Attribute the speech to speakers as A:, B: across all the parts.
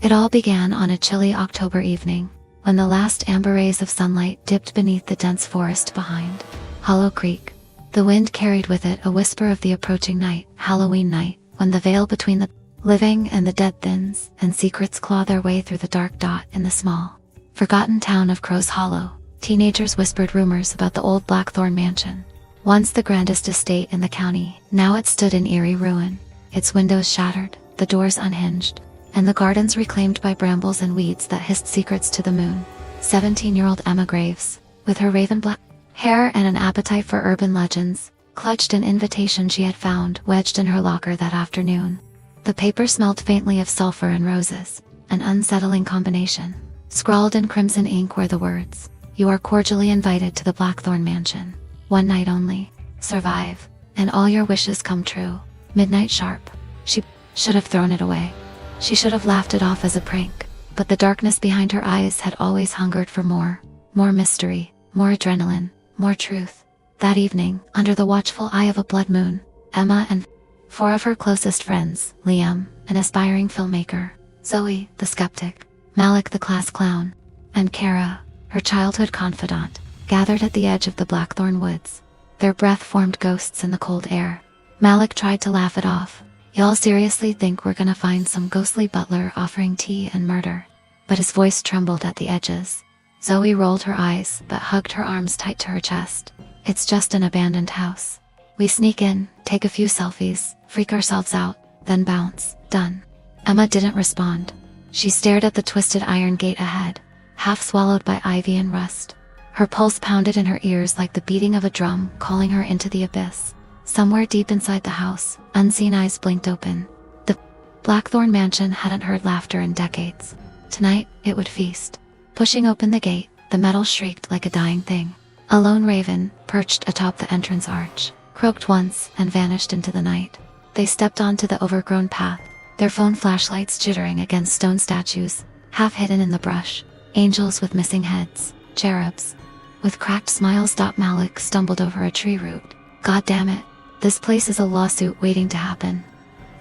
A: It all began on a chilly October evening, when the last amber rays of sunlight dipped beneath the dense forest behind Hollow Creek. The wind carried with it a whisper of the approaching night, Halloween night, when the veil between the living and the dead thins, and secrets claw their way through the dark dot in the small, forgotten town of Crow's Hollow. Teenagers whispered rumors about the old Blackthorn mansion. Once the grandest estate in the county, now it stood in eerie ruin, its windows shattered, the doors unhinged, and the gardens reclaimed by brambles and weeds that hissed secrets to the moon. 17-year-old Emma Graves, with her raven black hair and an appetite for urban legends, clutched an invitation she had found wedged in her locker that afternoon. The paper smelled faintly of sulfur and roses, an unsettling combination. Scrawled in crimson ink were the words, "You are cordially invited to the Blackthorn mansion. One night only. Survive, and all your wishes come true. Midnight sharp." She should have thrown it away. She should have laughed it off as a prank, but the darkness behind her eyes had always hungered for more. More mystery, more adrenaline, more truth. That evening, under the watchful eye of a blood moon, Emma and four of her closest friends, Liam, an aspiring filmmaker, Zoe, the skeptic, Malik, the class clown, and Kara, her childhood confidant, gathered at the edge of the Blackthorn woods. Their breath formed ghosts in the cold air. Malik tried to laugh it off. "Y'all seriously think we're gonna find some ghostly butler offering tea and murder?" But his voice trembled at the edges. Zoe rolled her eyes, but hugged her arms tight to her chest. "It's just an abandoned house. We sneak in, take a few selfies, freak ourselves out, then bounce. Done." Emma didn't respond. She stared at the twisted iron gate ahead, half swallowed by ivy and rust. Her pulse pounded in her ears like the beating of a drum, calling her into the abyss. Somewhere deep inside the house, unseen eyes blinked open. The Blackthorn mansion hadn't heard laughter in decades. Tonight, it would feast. Pushing open the gate, the metal shrieked like a dying thing. A lone raven, perched atop the entrance arch, croaked once and vanished into the night. They stepped onto the overgrown path, their phone flashlights jittering against stone statues, half hidden in the brush. Angels with missing heads, cherubs with cracked smiles. Malik stumbled over a tree root. "God damn it. This place is a lawsuit waiting to happen."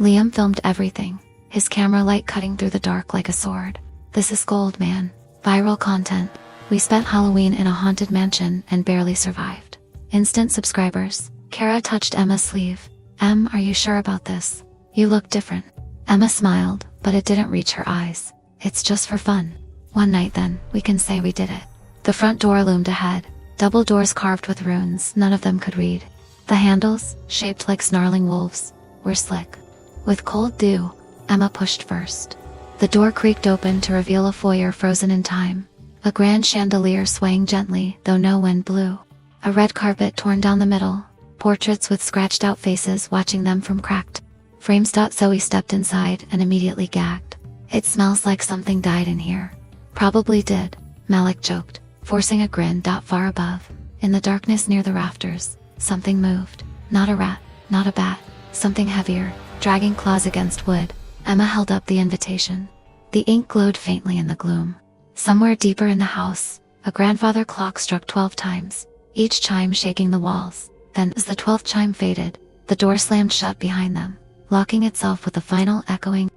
A: Liam filmed everything, his camera light cutting through the dark like a sword. "This is gold, man. Viral content. We spent Halloween in a haunted mansion and barely survived. Instant subscribers." Kara touched Emma's sleeve. Are you sure about this? You look different." Emma smiled, but it didn't reach her eyes. "It's just for fun. One night then, we can say we did it." The front door loomed ahead, double doors carved with runes none of them could read. The handles, shaped like snarling wolves, were slick. With cold dew, Emma pushed first. The door creaked open to reveal a foyer frozen in time. A grand chandelier swaying gently, though no wind blew. A red carpet torn down the middle, portraits with scratched out faces watching them from cracked frames. Zoe stepped inside and immediately gagged. "It smells like something died in here." "Probably did," Malik joked, forcing a grin. Far above, in the darkness near the rafters, something moved. Not a rat, not a bat, something heavier, dragging claws against wood. Emma held up the invitation. The ink glowed faintly in the gloom. Somewhere deeper in the house, a grandfather clock struck 12 times, each chime shaking the walls. Then, as the 12th chime faded, the door slammed shut behind them, locking itself with a final echoing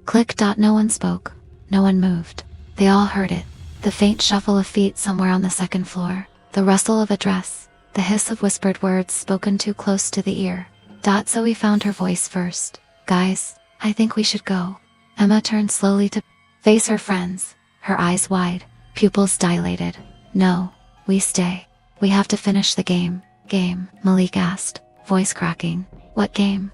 A: click. No one spoke, no one moved. They all heard it. The faint shuffle of feet somewhere on the second floor, the rustle of a dress, the hiss of whispered words spoken too close to the ear. Zoe found her voice first. "Guys, I think we should go." Emma turned slowly to face her friends, her eyes wide, pupils dilated. "No, we stay. We have to finish the game." "Game?" Malik asked, voice cracking. "What game?"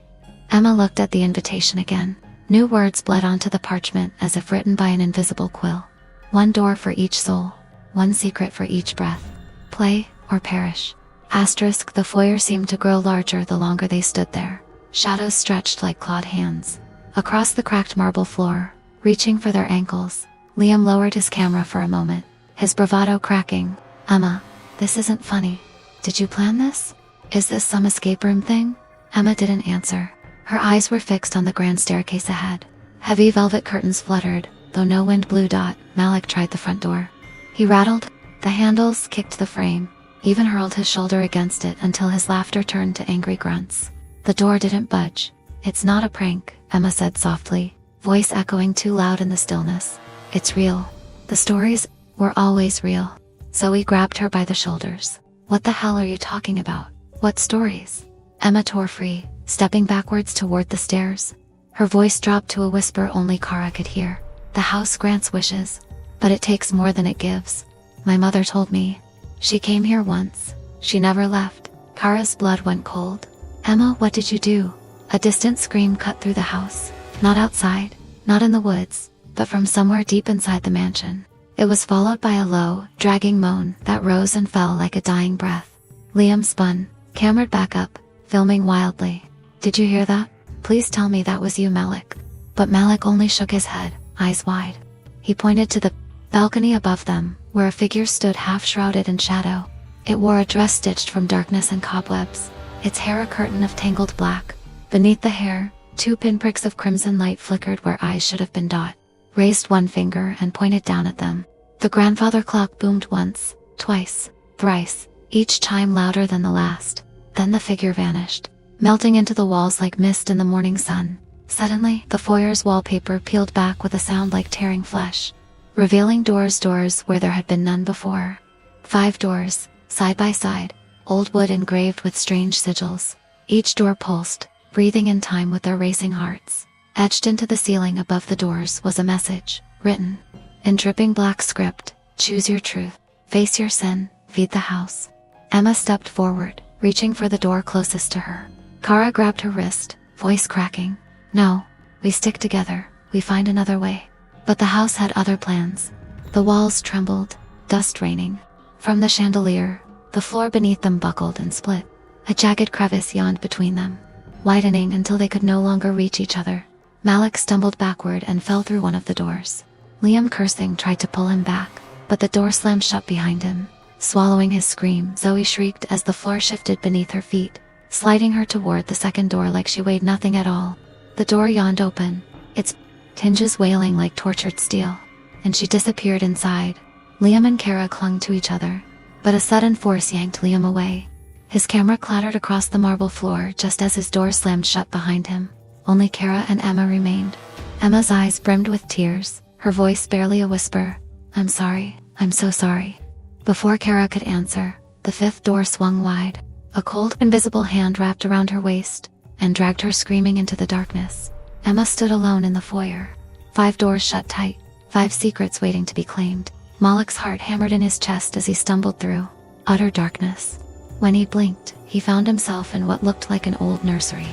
A: Emma looked at the invitation again. New words bled onto the parchment as if written by an invisible quill. One door for each soul, one secret for each breath. Play or perish. Asterisk. The foyer seemed to grow larger the longer they stood there. Shadows stretched like clawed hands across the cracked marble floor, reaching for their ankles. Liam lowered his camera for a moment, his bravado cracking. "Emma, this isn't funny. Did you plan this? Is this some escape room thing?" Emma didn't answer. Her eyes were fixed on the grand staircase ahead. Heavy velvet curtains fluttered, though no wind blew. Malik tried the front door. He rattled the handles, kicked the frame, even hurled his shoulder against it until his laughter turned to angry grunts. The door didn't budge. "It's not a prank," Emma said softly. voice echoing too loud in the stillness. It's real. The stories were always real. Zoe grabbed her by the shoulders. What the hell are you talking about? What stories? Emma tore free, stepping backwards toward the stairs. Her voice dropped to a whisper only Kara could hear. The house grants wishes, but it takes more than it gives. My mother told me. She came here once. She never left. Kara's blood went cold. Emma, what did you do? A distant scream cut through the house. Not outside, not in the woods, but from somewhere deep inside the mansion. It was followed by a low, dragging moan that rose and fell like a dying breath. Liam spun, cambered back up, filming wildly. Did you hear that? Please tell me that was you, Malik. But Malik only shook his head, eyes wide. He pointed to the balcony above them, where a figure stood half-shrouded in shadow. It wore a dress stitched from darkness and cobwebs, its hair a curtain of tangled black. Beneath the hair, 2 pinpricks of crimson light flickered where eyes should have been dot. Raised one finger and pointed down at them. The grandfather clock boomed once, twice, thrice, each chime louder than the last. Then the figure vanished, melting into the walls like mist in the morning sun. Suddenly, the foyer's wallpaper peeled back with a sound like tearing flesh, revealing doors where there had been none before. 5 doors, side by side, old wood engraved with strange sigils. Each door pulsed, breathing in time with their racing hearts. Etched into the ceiling above the doors was a message, written in dripping black script: choose your truth, face your sin, feed the house. Emma stepped forward, reaching for the door closest to her. Kara grabbed her wrist, voice cracking. No, we stick together, we find another way. But the house had other plans. The walls trembled, dust raining. From the chandelier, the floor beneath them buckled and split. A jagged crevice yawned between them, widening until they could no longer reach each other. Malik stumbled backward and fell through one of the doors. Liam, cursing, tried to pull him back, but the door slammed shut behind him. Swallowing his scream, Zoe shrieked as the floor shifted beneath her feet, sliding her toward the second door like she weighed nothing at all. The door yawned open, its hinges wailing like tortured steel, and she disappeared inside. Liam and Kara clung to each other, but a sudden force yanked Liam away. His camera clattered across the marble floor just as his door slammed shut behind him. Only Kara and Emma remained. Emma's eyes brimmed with tears, her voice barely a whisper. I'm sorry, I'm so sorry. Before Kara could answer, the 5th door swung wide. A cold, invisible hand wrapped around her waist and dragged her screaming into the darkness. Emma stood alone in the foyer. 5 doors shut tight, 5 secrets waiting to be claimed. Malik's heart hammered in his chest as he stumbled through utter darkness. When he blinked, he found himself in what looked like an old nursery.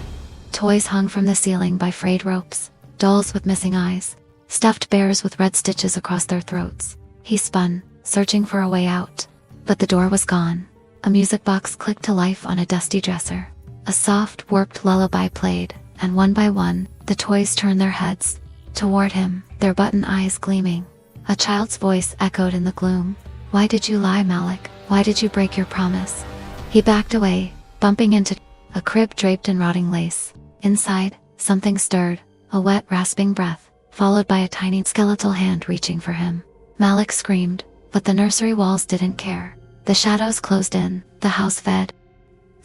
A: Toys hung from the ceiling by frayed ropes, dolls with missing eyes, stuffed bears with red stitches across their throats. He spun, searching for a way out, but the door was gone. A music box clicked to life on a dusty dresser. A soft, warped lullaby played, and one by one, the toys turned their heads toward him, their button eyes gleaming. A child's voice echoed in the gloom. Why did you lie, Malik? Why did you break your promise? He backed away, bumping into a crib draped in rotting lace. Inside, something stirred, a wet, rasping breath, followed by a tiny skeletal hand reaching for him. Malik screamed, but the nursery walls didn't care. The shadows closed in, the house fed.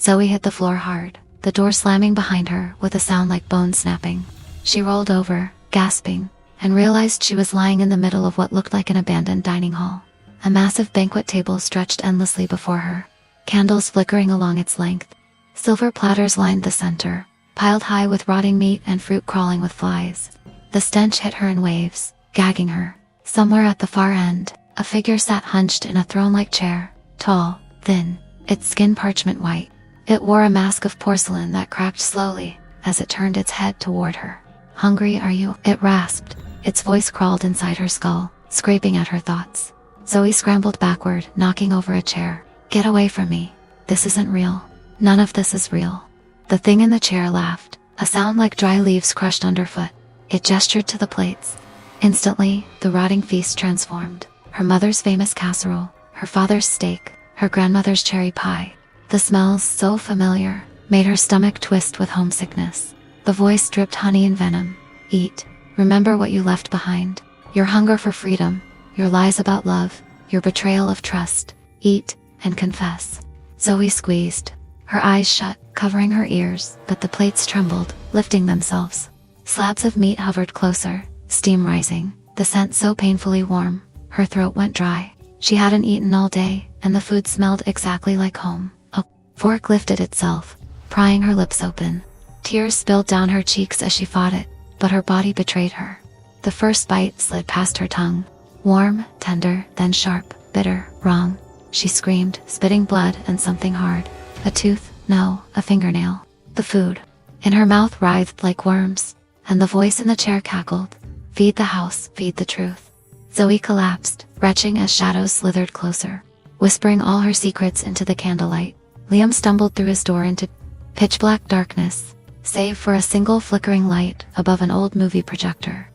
A: Zoe hit the floor hard, the door slamming behind her with a sound like bone snapping. She rolled over, gasping, and realized she was lying in the middle of what looked like an abandoned dining hall. A massive banquet table stretched endlessly before her, candles flickering along its length. Silver platters lined the center, piled high with rotting meat and fruit crawling with flies. The stench hit her in waves, gagging her. Somewhere at the far end, a figure sat hunched in a throne-like chair, tall, thin, its skin parchment white. It wore a mask of porcelain that cracked slowly as it turned its head toward her. Hungry, are you? It rasped. Its voice crawled inside her skull, scraping at her thoughts. Zoe scrambled backward, knocking over a chair. Get away from me. This isn't real. None of this is real. The thing in the chair laughed, a sound like dry leaves crushed underfoot. It gestured to the plates. Instantly, the rotting feast transformed. Her mother's famous casserole, her father's steak, her grandmother's cherry pie. The smells, so familiar, made her stomach twist with homesickness. The voice dripped honey and venom. Eat. Remember what you left behind. Your hunger for freedom, your lies about love, your betrayal of trust. Eat, and confess. Zoe squeezed, her eyes shut, covering her ears, but the plates trembled, lifting themselves. Slabs of meat hovered closer, steam rising, the scent so painfully warm, her throat went dry. She hadn't eaten all day, and the food smelled exactly like home. A fork lifted itself, prying her lips open. Tears spilled down her cheeks as she fought it, but her body betrayed her. The first bite slid past her tongue. Warm, tender, then sharp, bitter, wrong. She screamed, spitting blood and something hard. A tooth, no, a fingernail. The food in her mouth writhed like worms, and the voice in the chair cackled. Feed the house, feed the truth. Zoe collapsed, retching as shadows slithered closer, whispering all her secrets into the candlelight. Liam stumbled through his door into pitch-black darkness, save for a single flickering light above an old movie projector.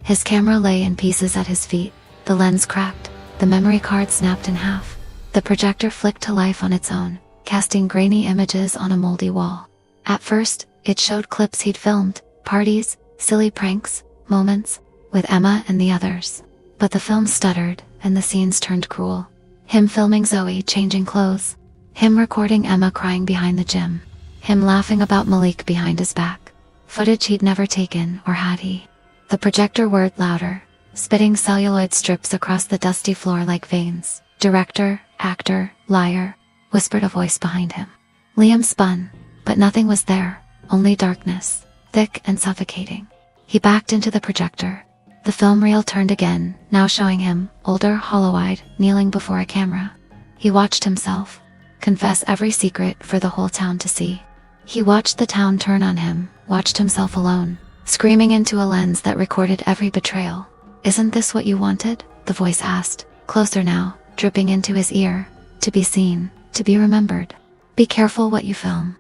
A: His camera lay in pieces at his feet, the lens cracked, the memory card snapped in half. The projector flicked to life on its own, casting grainy images on a moldy wall. At first, it showed clips he'd filmed, parties, silly pranks, moments, with Emma and the others. But the film stuttered, and the scenes turned cruel. Him filming Zoe changing clothes. Him recording Emma crying behind the gym. Him laughing about Malik behind his back. Footage he'd never taken, or had he? The projector whirred louder, spitting celluloid strips across the dusty floor like veins. Director, actor, liar, whispered a voice behind him. Liam spun, but nothing was there, only darkness, thick and suffocating. He backed into the projector. The film reel turned again, now showing him, older, hollow-eyed, kneeling before a camera. He watched himself confess every secret for the whole town to see. He watched the town turn on him, watched himself alone, screaming into a lens that recorded every betrayal. "Isn't this what you wanted?" the voice asked, closer now, dripping into his ear. "To be seen, to be remembered. Be careful what you film."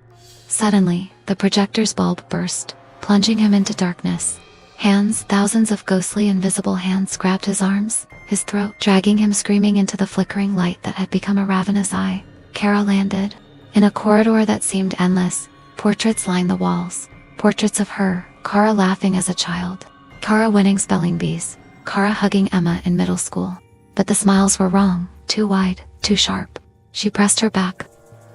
A: Suddenly, the projector's bulb burst, plunging him into darkness. Hands, thousands of ghostly invisible hands grabbed his arms, his throat, dragging him screaming into the flickering light that had become a ravenous eye. Kara landed. In a corridor that seemed endless, portraits lined the walls. Portraits of her, Kara laughing as a child, Kara winning spelling bees, Kara hugging Emma in middle school. But the smiles were wrong, too wide, too sharp. She pressed her back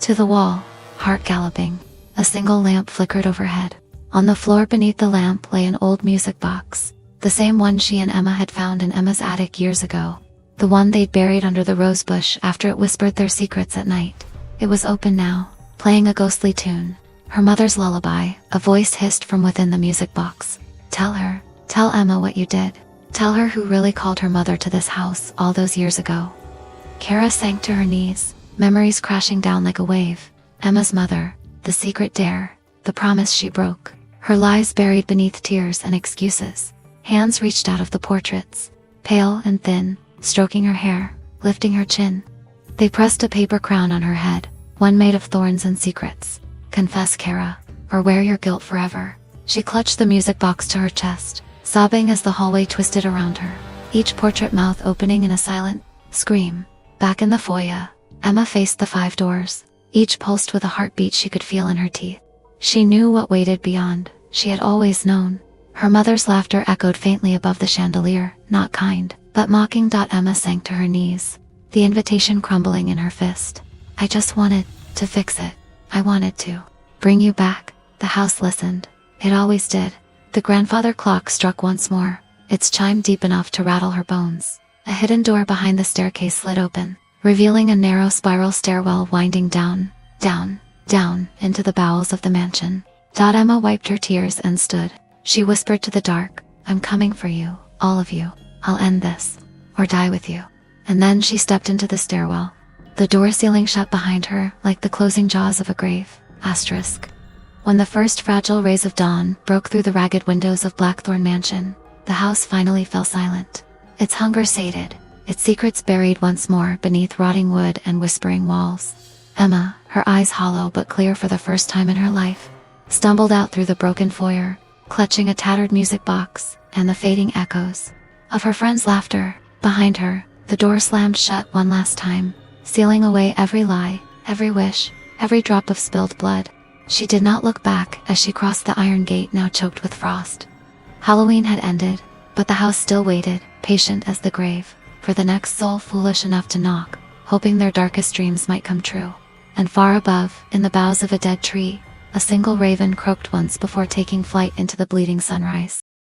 A: to the wall, heart galloping. A single lamp flickered overhead. On the floor beneath the lamp lay an old music box, the same one she and Emma had found in Emma's attic years ago. The one they'd buried under the rose bush after it whispered their secrets at night. It was open now, playing a ghostly tune. Her mother's lullaby. A voice hissed from within the music box. "Tell her, tell Emma what you did. Tell her who really called her mother to this house all those years ago." Kara sank to her knees, memories crashing down like a wave. Emma's mother, the secret dare, the promise she broke. Her lies buried beneath tears and excuses. Hands reached out of the portraits, pale and thin, stroking her hair, lifting her chin. They pressed a paper crown on her head, one made of thorns and secrets. "Confess, Kara, or wear your guilt forever." She clutched the music box to her chest, sobbing as the hallway twisted around her, each portrait mouth opening in a silent scream. Back in the foyer, Emma faced the 5 doors, each pulsed with a heartbeat she could feel in her teeth. She knew what waited beyond. She had always known. Her mother's laughter echoed faintly above the chandelier, not kind, but mocking. Emma sank to her knees, the invitation crumbling in her fist. "I just wanted to fix it. I wanted to bring you back." The house listened. It always did. The grandfather clock struck once more, its chime deep enough to rattle her bones. A hidden door behind the staircase slid open, revealing a narrow spiral stairwell winding down, down, down into the bowels of the mansion. Emma wiped her tears and stood. She whispered to the dark, "I'm coming for you, all of you. I'll end this, or die with you." And then she stepped into the stairwell. The door ceiling shut behind her like the closing jaws of a grave. When the first fragile rays of dawn broke through the ragged windows of Blackthorn Mansion, the house finally fell silent. Its hunger sated, its secrets buried once more beneath rotting wood and whispering walls. Emma, her eyes hollow but clear for the first time in her life, stumbled out through the broken foyer, clutching a tattered music box and the fading echoes of her friend's laughter. Behind her, the door slammed shut one last time, sealing away every lie, every wish, every drop of spilled blood. She did not look back as she crossed the iron gate now choked with frost. Halloween had ended, but the house still waited, patient as the grave, for the next soul foolish enough to knock, hoping their darkest dreams might come true. And far above, in the boughs of a dead tree, A single raven croaked once before taking flight into the bleeding sunrise.